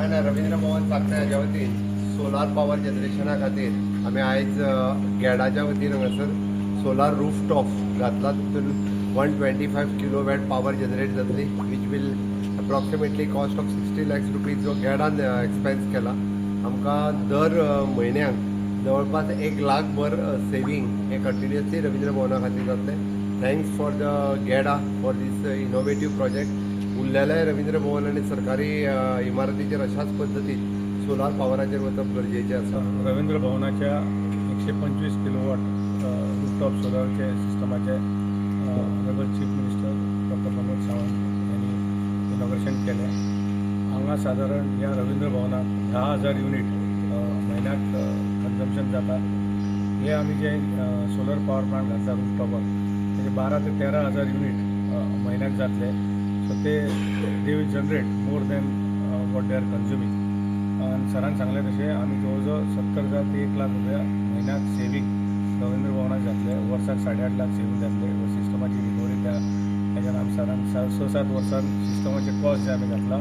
कारण रवींद्र भवन साखरे हाज्या वतीन सोलार पावर जनरेशना खातीर आमी आयज गॅडाच्या वतीन हांगासर सोलार रूफ टॉप घातला. तितून 125 किलोवॅट पावर जनरेट जातली, which will approximately cost of 60 lakhs rupees जो गॅडान एक्सपेन्स केला. आमकां दर म्हयन्याक जवळपास 1 लाख भर सेविंग हे कंटिन्युअसली रवींद्र भवना खातीर जातले. Thanks for the GEDA for this innovative project. उरलेले रवींद्र भवन आणि सरकारी इमारतीचेर अशाच पद्दतीन सोलार पावराचेर वचप गरजेचें आसा. रवींद्र भवनाच्या 125 किलोवॉट रूफटॉप सोलारचे सिस्टमाचे honourable chief minister doctor Pramod Sawant यांनी इनॉग्रेशन केलें. हांगा सादारण ह्या रवींद्र भवनात 10,000 युनिट म्हयन्याक कन्जम्पशन जाता. हे आमी जे सोलर पावर प्लांट घातला रूफटॉपार तेजे 12 ते 13,000 युनिट म्हयन्याक जातले. सो ते they will generate more than what they are consuming. आनी सरान सांगलें तशें आमी जवळ जवळ 70,000 ते 1 लाख रुपया म्हयन्याक सेवींग रवींद्र भवनाक जातले. वर्साक 8.5 लाख सेवींग जातले. सिस्टमाची रिकवरी त्याच्यान आमी सरान 6-7 वर्सान सिस्टमाचे कॉस्ट जे आमी घातला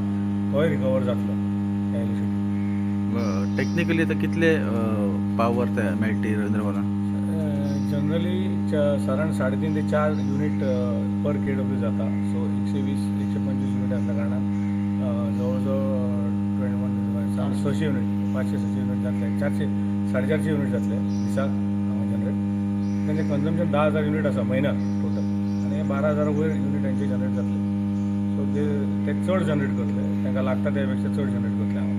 तोय रिकवर जातलो त्या इलेक्ट्रिसिटी. टेक्निकली तर कितले पावर ते मेळटी रवींद्र भवनाक? जनरली साधारण 3.5 ते 4 युनिट पर KW जाता. सो 120-125 युनिट असल्या कारणान जवळजवळ 600 युनिट 500-600 युनिट जातले. 400-450 युनिट जातले दिसाक जनरेट. त्यांचे कन्झम्पशन 10,000 युनिट आसा म्हयन्याक टोटल, आनी 12,000 वयर युनिटांचे जनरेट जातले. सो ते चड जनरेट करतले, तांकां लागता त्या पेक्षा चड जनरेट करतले.